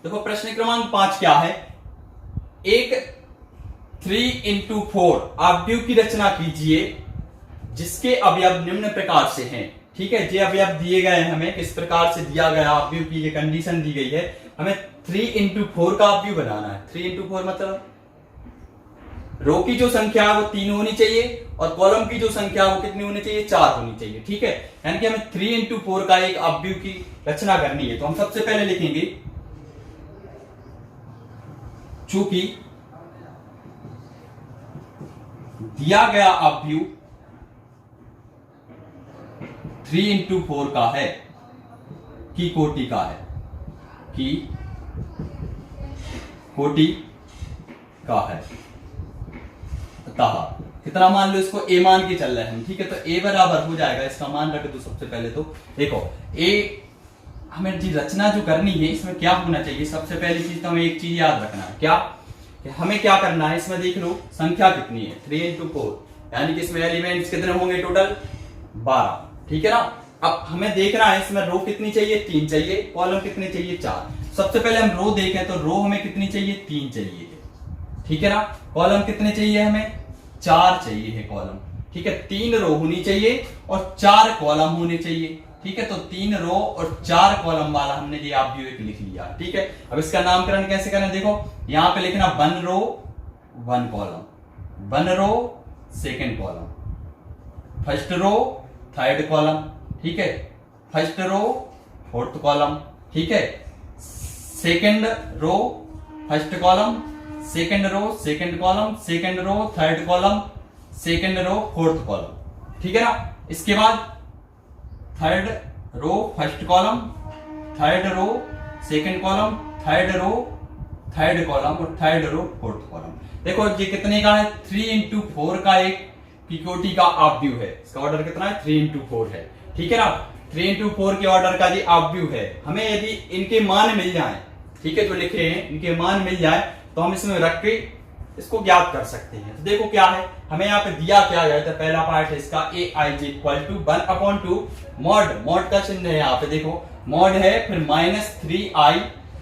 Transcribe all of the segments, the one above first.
देखो प्रश्न क्रमांक 5 क्या है। एक 3x4 अवयव की रचना कीजिए जिसके अवयव निम्न प्रकार से हैं। ठीक है, ये अवयव दिए गए हैं, हमें किस प्रकार से दिया गया अवयव की ये कंडीशन दी गई है। हमें 3x4 का अवयव बनाना है। 3x4 मतलब रो की जो संख्या है वो 3 होनी चाहिए और कॉलम की जो संख्या वो कितनी होनी चाहिए, 4 होनी चाहिए। ठीक है, यानी कि हमें 3x4 का एक अवयव की रचना करनी है। तो हम सबसे पहले लिखेंगे चूंकि दिया गया अवयव 3x4 का है, की कोटि का है, की कोटि का है, अतः कितना मान लो, इसको a मान के चल रहे हैं हम। ठीक है, तो a बराबर हो जाएगा, इसका मान रख दो सबसे पहले। तो देखो a हमें जी रचना जो करनी है इसमें क्या होना चाहिए, सबसे पहली चीज तो हमें एक चीज याद रखना है। क्या कि हमें क्या करना है, इसमें देख लो संख्या कितनी है 3x4, यानी कि इसमें एलिमेंट्स कितने होंगे, टोटल 12। ठीक है ना। अब हमें देखना है इसमें रो कितनी चाहिए, 3 चाहिए, कॉलम कितने चाहिए, 4। सबसे पहले हम रो देखें तो रो हमें कितनी चाहिए, 3 चाहिए। ठीक है ना। कॉलम कितने चाहिए, हमें 4 चाहिए है कॉलम। ठीक है, 3 रो होनी चाहिए और 4 कॉलम होने चाहिए। ठीक है, तो 3 रो और 4 कॉलम वाला हमने ये अवयव एक लिख लिया। ठीक है, अब इसका नामकरण कैसे करें, देखो यहां पे लिखना 1 row 1 column, 1 row 2nd column, first row 3rd column. ठीक है, फर्स्ट रो 4th कॉलम। ठीक है, 2nd row 1st column, 2nd row 2nd column, 2nd row 3rd column, 2nd row 4th column. ठीक है ना। इसके बाद 3rd row 1st column, 3rd row 2nd column, 3rd row 3rd column और 3rd रो 4th column. देखो ये कितने का है, 3x4 का एक पिकोटी का अवयव है। इसका ऑर्डर कितना है, 3x4 है। ठीक है ना, 3x4 के ऑर्डर का ये अवयव है। हमें यदि इनके मान मिल जाए, ठीक है, जो लिखे हैं इनके मान मिल जाए तो हम इसमें रख के इसको ज्ञात कर सकते हैं। तो देखो क्या है, हमें यहाँ पे दिया क्या गया था, पहला पार्ट है इसका aij equal to 1/2 mod, mod का चिन्ह है यहाँ पे, देखो मॉड है, फिर -3i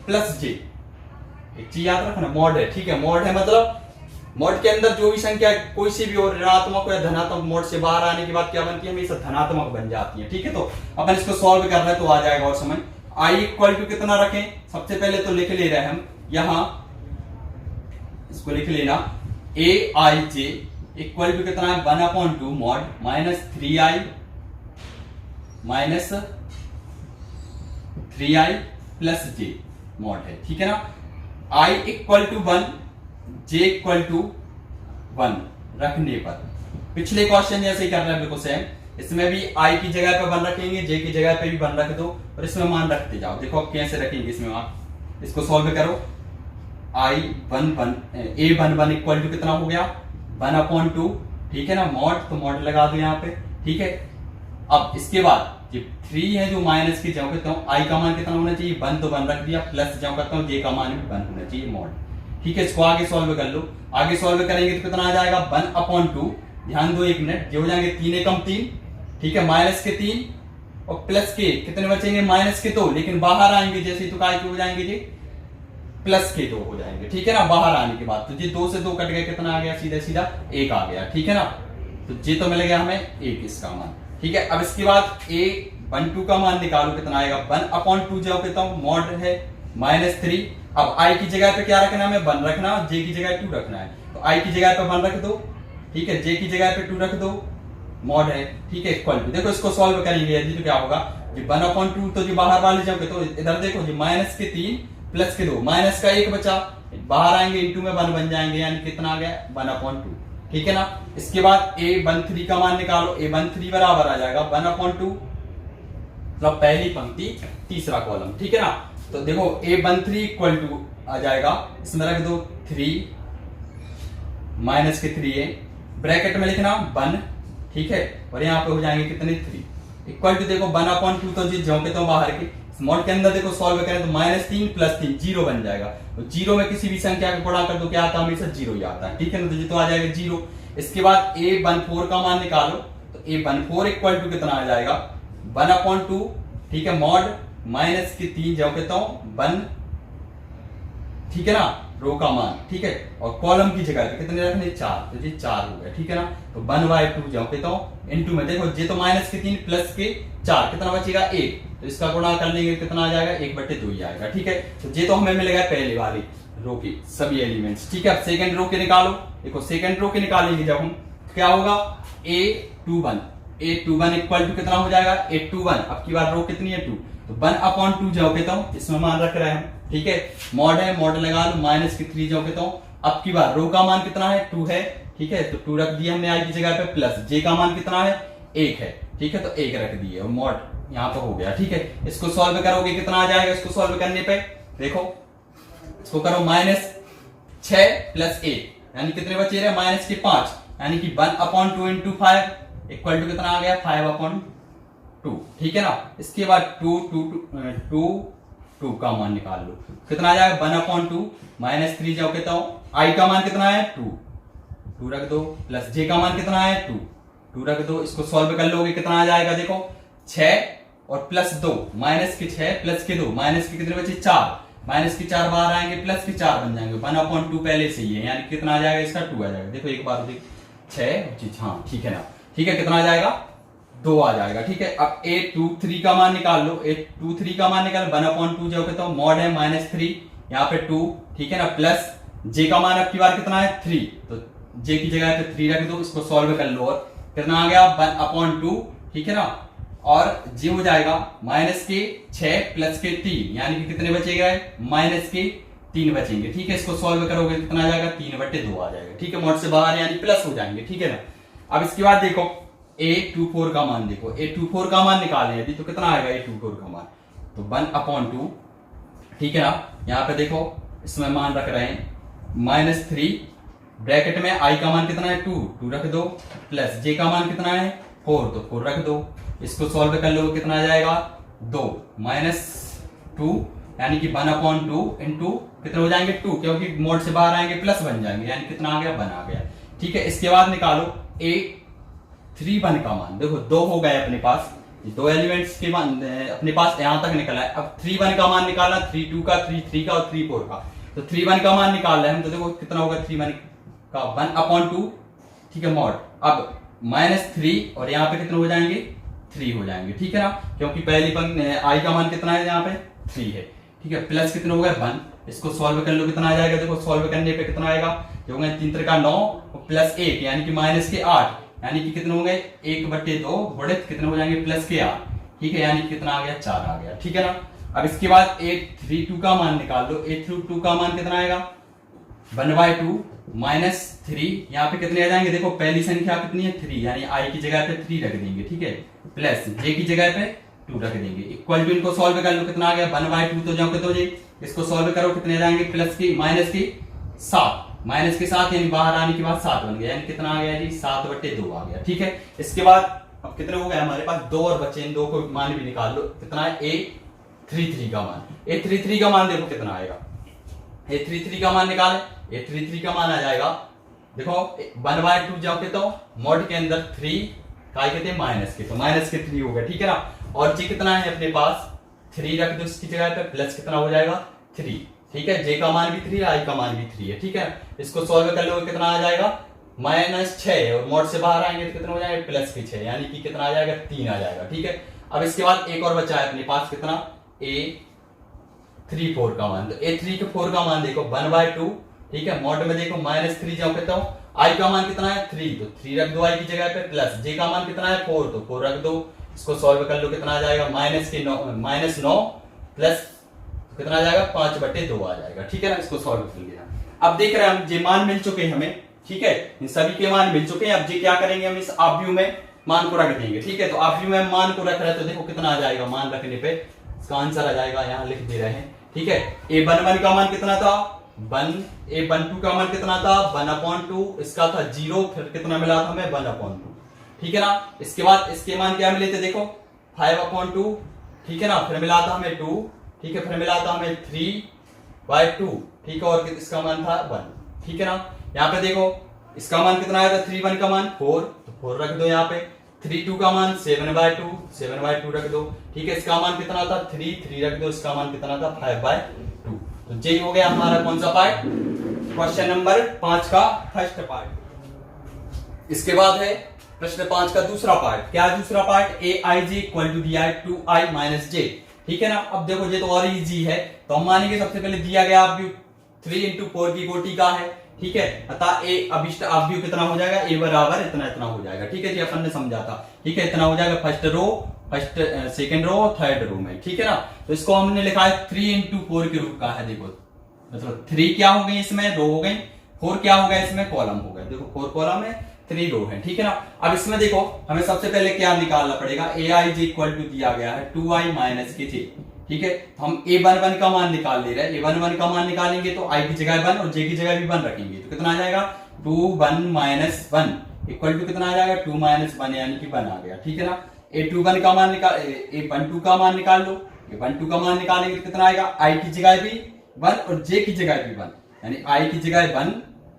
प्लस j। एक चीज याद रखना, मॉड है। ठीक है, मॉड है मतलब मॉड के अंदर जो भी संख्या कोई सी भी हो, ऋणात्मक या धनात्मक, मॉड से बाहर आने के बाद क्या बनती है, हमेशा धनात्मक बन जाती है। ठीक है, तो अपन इसको सॉल्व कर रहे हैं तो आ जाएगा और समझ। i इक्वल टू कितना रखें, सबसे पहले तो लिख ले रहे हैं हम, यहां इसको लिख लेना aij इक्वल टू कितना है, 1/2 mod -3i plus j mod है। ठीक है ना। i equal to 1, j equal to 1 रखने पर, पिछले क्वेश्चन जैसे ही कर रहे हैं बिल्कुल सेम, इसमें भी i की जगह पे 1 रखेंगे, j की जगह पे भी 1 रख दो और इसमें मान रखते जाओ। देखो अब कैसे रखेंगे इसमें मान, इसको सॉल्व करो। a11 इक्वल टू कितना हो गया, 1/2। ठीक है ना, मॉड, तो मॉड लगा दो यहाँ पे। ठीक है, अब इसके बाद ये 3 है जो माइनस की जगह करता हूँ, i का मान कितना होना चाहिए, 1, तो 1 रख दिया, प्लस जगह करता हूँ j का मान भी 1 होना चाहिए, मॉड। ठीक है, इसको आगे सॉल्व कर लो। आगे सॉल्व करेंगे तो कितना आ जाएगा, 1/2, ध्यान दो 1 मिनट, ये हो जाएंगे 3 एकम 3। ठीक है, माइनस के 3 और प्लस के कितने बचेंगे, माइनस के 2, लेकिन बाहर आएंगे जैसे तो काय के हो जाएंगे जी, प्लस के 2 हो जाएंगे। ठीक है ना, बाहर आने के बाद तो जी 2 से 2 कट गए, कितना आ गया, सीधा सीधा 1 आ गया। ठीक है ना, तो जी तो मिल गया हमें 1 इसका मान। ठीक है, अब इसके बाद a12 का मान निकालो, कितना आएगा, 1/2 जो कहता हूं मॉड है -3। अब i की जगह पे क्या रखना है, हमें 1 रखना, j की जगह 2 रखना है, तो i की जगह पे 1 रख दो। ठीक है, j की जगह पे 2 रख दो, मॉड है। ठीक है, इक्वल टू, देखो इसको सॉल्व करेंगे यदि तो क्या होगा, जी 1/2 तो जो बाहर वाले जब, तो इधर देखो जी माइनस के 3 प्लस के 2, माइनस का 1 बचा, बाहर आएंगे इंटू में 1 बन जाएंगे, यानी कितना आ गया, 1/2। ठीक है ना। इसके बाद a13 का मान निकालो, a13 बराबर आ जाएगा 1/2, मतलब पहली पंक्ति तीसरा कॉलम। ठीक है ना, तो देखो a13 इक्वल टू आ जाएगा, इसमें रख दो 3, माइनस के 3 है, ब्रैकेट में लिखना 1। ठीक है, और यहाँ पे हो जाएंगे कितने, 3 इक्वल टू, देखो 1/2 तो जी जो कहता हूं बाहर की मॉड के अंदर, देखो सॉल्व करें तो -3 प्लस 3 0 बन जाएगा। तो 0 में किसी भी संख्या को गुणा कर दो, क्या आता है, हमेशा 0 ही आता है। ठीक है ना, तो जी तो आ जाएगा 0। इसके बाद a14 का मान निकालो, तो a14 इक्वल टू कितना आ जाएगा, 1/2। ठीक है, मॉड -3 जो कहता हूं 1 ठीक है ना, रो का मान, ठीक है। और कॉलम की जगह पे कितने रखने, 4, तो ये 4 हो गया, ठीक है ना। तो 1/2 जाओ कहता हूँ इनटू में, देखो ये तो माइनस के 3 प्लस के 4, कितना बचेगा 1, तो इसका गुणा कर लेंगे कितना आ जाएगा 1/2 ही आएगा, ठीक है। तो ये तो हमें मिलेगा पहले वाली रो की सभी एलिमेंट्स, ठीक है। अब सेकंड रो के निकालो, देखो सेकंड रो के निकालेंगे जब हम, क्या होगा a21 इक्वल टू कितना हो जाएगा 821, अब की बार रो कितनी है 2, तो 1/2 जाओ कहता हूँ, इसमें मान रख रहे हैं हम, ठीक है। मॉड है, मॉड लगा लो, माइनस के 3 जाओ कहता हूँ, अब की बार रो का मान कितना है 2 है, ठीक है। तो 2 रख दिया हमने आई की जगह पे, प्लस जे का मान कितना है 1 है, ठीक है। तो 1 रख दिए और मॉड यहाँ पे हो गया, ठीक है। इसको सॉल्व करोगे कितना आ जाएगा, इसको सॉल्व करने पे देखो, इसको करो -6 प्लस 1 यानी कितने बचे रहे -5, यानी कि 1/2 इंटू 5 इक्वल टू कितना आ गया 5/2, ठीक है ना। इसके बाद 2 का मान निकाल लो, कितना आ जाएगा 1/2 -3 जाओ कहता हूं, आई का मान कितना है 2 रख दो, प्लस जे का मान कितना है 2 रख दो। इसको सॉल्व कर लोगे कितना आ जाएगा, देखो 6 और प्लस 2, माइनस के 6 प्लस के 2, माइनस के कितने बचे 4, माइनस के 4 बाहर आएंगे, प्लस के 4 बन जाएंगे, 1/2 पहले से ही है, यानी कितना आ जाएगा इसका 2 आ जाएगा। देखो एक बार देख 6, हाँ ठीक है ना, ठीक है। कितना आ जाएगा 2 आ जाएगा, ठीक है। अब a23 का मान निकाल लो, a23 का मान निकाल 1/2 जो कहता हूं, मॉड है -3 यहाँ पे 2, ठीक है ना, प्लस जे का मान अब की बार कितना है 3, तो जे की जगह पे 3 रख दो, इसको सॉल्व कर लो और कितना आ गया 1/2, ठीक है ना। और जे हो जाएगा -6 प्लस के 3, यानी कि कितने बचेगा -3 बचेंगे, ठीक है। इसको सॉल्व करोगे कितना आ जाएगा 3/2 आ जाएगा, ठीक है। मॉड से बाहर यानी प्लस हो जाएंगे, ठीक है ना। अब इसके बाद देखो a24 का मान, देखो a24 का मान निकालें यदि, तो कितना आएगा a24 का मान, तो 1/2, ठीक है ना। यहाँ पे देखो इसमें मान रख रहे हैं -3 ब्रैकेट में आई का मान कितना है 2 रख दो, प्लस जे का मान कितना है 4, तो 4 रख दो। इसको सॉल्व कर लो कितना आ जाएगा 2 -2, यानी कि 1/2 इंटू कितने हो जाएंगे 2, क्योंकि मोड से बाहर आएंगे प्लस बन जाएंगे, यानी कितना आ गया 1 आ गया, ठीक है। इसके बाद निकालो a31 का मान, देखो 2 हो गए अपने पास, 2 एलिमेंट्स के मान अपने पास यहां तक निकला है। अब 31 का मान निकालना, 32 का, 33 का और 34 का, तो 31 का मान निकाल रहे हैं हम, तो देखो कितना होगा 31 का 1/2, ठीक है मॉड। अब -3 और यहाँ पे कितने हो जाएंगे 3 हो जाएंगे, ठीक है ना, क्योंकि पहली आई का मान कितना है यहाँ पे 3 है, ठीक है। प्लस कितने हो गए 1, इसको सॉल्व कर लो कितना आ जाएगा, देखो सॉल्व करने पे कितना आएगा, जो 3 का 9 प्लस 1 यानी कि -8, यानी कि कितने हो गए 1/2 बढ़ित कितने हो जाएंगे प्लस के 8, ठीक है, यानी कि कितना आ गया 4 आ गया, ठीक है ना। अब इसके बाद a32 का मान निकाल लो, a32 का मान कितना आएगा 1/2 -3, यहाँ पे कितने आ जाएंगे, देखो पहली संख्या कितनी है 3, यानी आई की जगह पे 3 रख देंगे, ठीक है, प्लस जे की जगह पे 2 रख देंगे, इक्वल टू इनको सॉल्व कर लो कितना आ गया 1/2, तो जाओ कितना हो जाए, इसको सॉल्व करो कितने जाएंगे प्लस की माइनस के 7 यानी बाहर आने के बाद 7 बन गया, यानी कितना आ गया जी 7/2 आ गया, ठीक है। इसके बाद अब कितने हो गए हमारे पास 2 और बचे, इन 2 को मान भी निकाल लो, कितना है a33 का मान, a33 का मान देखो कितना आएगा, a33 का मान निकाले, a33 का मान आ जाएगा देखो 1/2 जाओ कहता हूं, मॉड के अंदर 3 काय कहते हैं माइनस के, तो माइनस के 3 हो गया, ठीक है ना। और जी कितना है अपने पास 3 रख दो इसकी जगह पे, प्लस कितना हो जाएगा 3, ठीक है। जे का मान भी 3 है, आई का मान भी 3 है, ठीक है। इसको सॉल्व कर लो कितना आ जाएगा -6 और मॉड से बाहर आएंगे तो कितना हो जाएगा प्लस के 6, यानी कि कितना आ जाएगा 3 आ जाएगा, ठीक है। अब इसके बाद एक और बचा है अपने पास कितना a34 का मान, तो a34 का मान देखो 1/2, ठीक है। मॉड में देखो -3 जाओ कहता हूं, आई का मान कितना है 3, तो 3 रख दो आई की जगह पे, प्लस जे का मान कितना है 4, तो 4 रख दो। इसको सॉल्व कर लो कितना आ जाएगा -9 प्लस कितना आ जाएगा 5/2 आ जाएगा, ठीक है ना। इसको सॉल्व कर लिया, अब देख रहे हैं हम जे मान मिल चुके हैं हमें, ठीक है, इन सभी के मान मिल चुके हैं। अब जे क्या करेंगे हम इस आव्यूह में मान को रख देंगे, ठीक है। तो आव्यूह में मान को रख रहे हैं, तो देखो कितना आ जाएगा मान रखने पे, इसका आंसर आ जाएगा यहाँ लिख दे रहे हैं, ठीक है। a11 का मान कितना था 1, a12 का मान कितना था 1/2, इसका था 0, फिर कितना मिला था हमें 1/2, ठीक है ना। इसके बाद इसके मान क्या मिले थे देखो 5/2, ठीक है ना, फिर मिला था हमें 2, ठीक है, फिर मिला था हमें 3/2, ठीक है, और इसका मान था 1, ठीक है ना। यहाँ पे देखो इसका मान कितना आया था 31 का मान 4, तो 4 रख दो यहाँ पे, 32 का मान 7/2 रख दो, ठीक है। इसका मान कितना था 3 रख दो, इसका मान कितना था 5/2, तो तो जे हो गया हमारा कौन सा पार्ट, क्वेश्चन नंबर 5 का फर्स्ट पार्ट। इसके बाद है प्रश्न 5 का दूसरा पार्ट। क्या दूसरा part, a i j equal to दिया है 2i माइनस जे, ठीक है ना। अब देखो ये तो और इजी है, तो हम मानेंगे सबसे पहले दिया गया आप 3 इंटू 4 की कोटि का है, ठीक है। अतः ए अभिष्ट आव्यूह कितना हो जाएगा, ए बराबर इतना इतना हो जाएगा, ठीक है जी, अपन ने समझा था, ठीक है। इतना हो जाएगा first row, first second row और थर्ड रो में, ठीक है ना। तो इसको हमने लिखा है 3 इंटू 4 के रूप का है। देखो मतलब 3 क्या हो गई इसमें, रो हो गई, 4 क्या हो गया इसमें, कॉलम हो गया। देखो 4 कॉलम है, 3 रो है, ठीक है ना। अब इसमें देखो हमें सबसे पहले क्या निकालना पड़ेगा, ए आई जी इक्वल टू दिया गया है 2i माइनस के जे, ठीक है। हम a11 का मान निकाल ले रहे हैं, a11 का मान निकालेंगे तो i की जगह 1 और j की जगह भी 1 रखेंगे, तो कितना आ जाएगा 2 1 माइनस 1 इक्वल टू कितना आ जाएगा 2 माइनस 1 यानी कि 1 आ गया, ठीक है ना। a21 का मान निकाल, a12 का मान निकाल लो, a12 का मान निकालेंगे तो कितना आएगा, i की जगह भी 1 और j की जगह भी 1, यानी i की जगह 1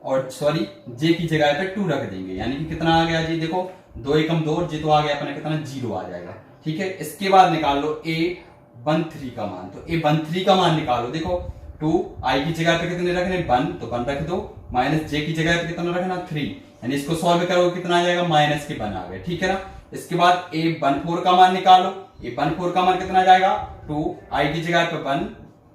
और सॉरी j की जगह पे 2 रख देंगे, यानी कि कितना आ गया जी, देखो 2 एकम 2 और j तो आ गया अपना कितना 0 आ जाएगा, ठीक है। इसके बाद निकाल लो a13 का मान, तो a13 का मान निकालो, देखो 2 i की जगह पे कितने रखने 1 तो 1 रख दो, माइनस j की जगह पे कितना रखना 3, यानी इसको सॉल्व करोगे कितना आ जाएगा माइनस के 1 आ गए, ठीक है ना। इसके बाद a14 का मान निकालो, a14 का मान कितना आ जाएगा 2 i की जगह पे 1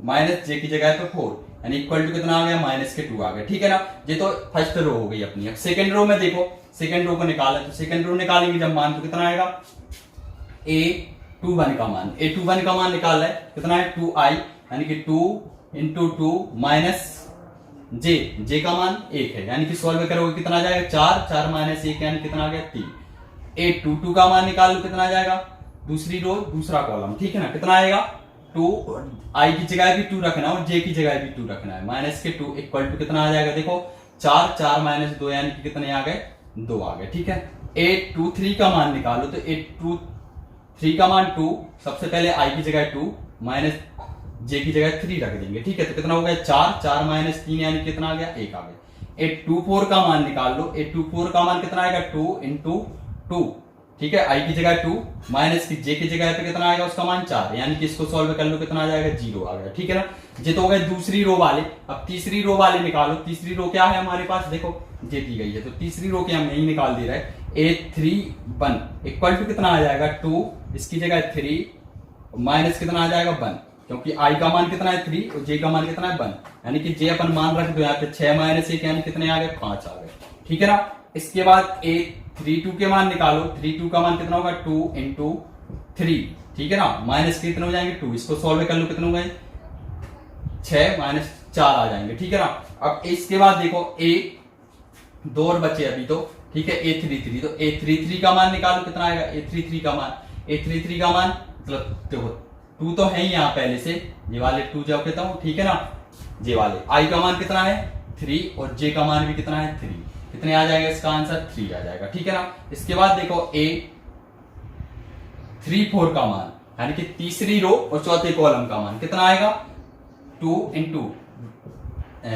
माइनस j की जगह पे 4, यानी इक्वल टू कितना आ गया माइनस के 2 आ गया, ठीक है ना। ये तो फर्स्ट रो हो गई अपनी। अब सेकंड रो में देखो, सेकंड रो को निकाला, तो सेकंड रो निकालेंगे जब मान तो कितना आएगा, a21 का मान, a21 का मान निकाल है कितना है 2i, यानी कि 2 इंटू 2 माइनस जे का मान 1 है, यानी कि सॉल्व करोगे कितना आ जाएगा 4 4 माइनस 1 यानी कितना आ गया 3। a22 का मान निकाल लो कितना आ जाएगा, दूसरी रो दूसरा कॉलम, ठीक है ना, कितना आएगा 2 i की जगह भी 2 रखना और j की जगह भी 2 रखना है, माइनस के 2 इक्वल टू कितना आ जाएगा, देखो 4 4 माइनस 2 यानी कि कितने आ गए 2 आ गए, ठीक है। a23 का मान निकालो, तो a23 का मान 2, सबसे पहले i की जगह 2 माइनस j की जगह 3 रख देंगे, ठीक है। तो कितना हो गया 4 4 माइनस 3 यानी कितना आ गया 1 आ गया। a24 का मान निकाल लो, a24 का मान कितना आएगा 2 इंटू 2, ठीक है, i की जगह 2 माइनस की j की जगह पे कितना आएगा उसका मान 4, यानी कि इसको सॉल्व कर लो कितना आ जाएगा 0 आ गया, ठीक है ना। ये तो हो गए दूसरी रो वाले। अब तीसरी रो वाले निकालो, तीसरी रो क्या है हमारे पास, देखो जे दी गई है, तो तीसरी रो के हम यही निकाल दे रहे हैं, a31 इक्वल टू कितना आ जाएगा 2, इसकी जगह 3 माइनस कितना आ जाएगा 1, क्योंकि i का मान कितना है 3 और j का मान कितना है 1, यानी कि j अपन मान रख दो यहाँ पे 6 माइनस 1 यानी कितने आ गए 5 आ गए, ठीक है ना। इसके बाद a32 के मान निकालो, 32 का मान कितना होगा 2 इंटू 3, ठीक है ना, माइनस के कितने हो जाएंगे 2, इसको सॉल्व कर लो कितने हो गए 6 माइनस 4 आ जाएंगे, ठीक है ना। अब इसके बाद देखो a2 और बचे अभी तो, ठीक है, a33, तो a33 का मान निकालो कितना आएगा, a33 का मान मतलब देखो 2 तो है ही यहाँ पहले से, ये वाले 2 जब कहता हूँ, ठीक है ना, ये वाले i का मान कितना है 3 और j का मान भी कितना है 3, कितने आ जाएगा इसका आंसर 3 आ जाएगा, ठीक है ना। इसके बाद देखो a34 का मान, यानी कि तीसरी रो और चौथे कॉलम का मान कितना आएगा 2 इंटू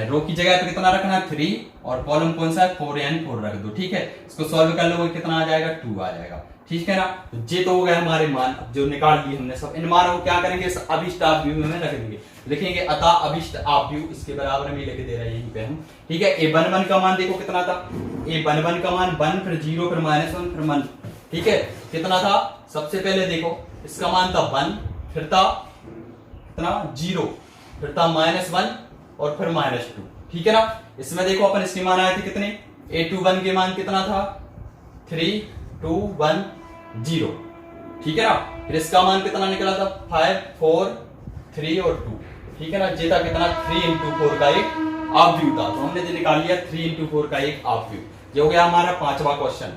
रो की जगह पे कितना रखना है 3 और कॉलम कौन सा है 4 यानी 4 रख दो, ठीक है। इसको सॉल्व कर लो कितना आ जाएगा 2 आ जाएगा, ठीक है ना। तो ये तो हो गए हमारे मान, जो निकाल लिए हमने सब। इन मानों को क्या करेंगे अभिष्ट आव्यूह में रख देंगे, लिखेंगे अतः अभिष्ट आव्यूह इसके बराबर में लिख दे रहे हैं यहीं पे हम, ठीक है। a11 का मान देखो कितना था, a11 का मान 1 फिर 0 फिर -1 फिर 1, ठीक है, कितना था सबसे पहले देखो इसका मान था 1 फिर था कितना 0 फिर था -1 और फिर -2, ठीक है ना। इसमें देखो अपन इसके मान आए थे कितने, a21 के मान कितना था 3 2 1 0, ठीक है ना। फिर इसका मान कितना निकला था 5 4 3 और 2, ठीक है ना। ये था कितना 3 इंटू 4 का एक आव्यूह था, तो हमने जो निकाल लिया 3 इंटू 4 का एक आव्यूह। ये हो गया हमारा 5वां क्वेश्चन।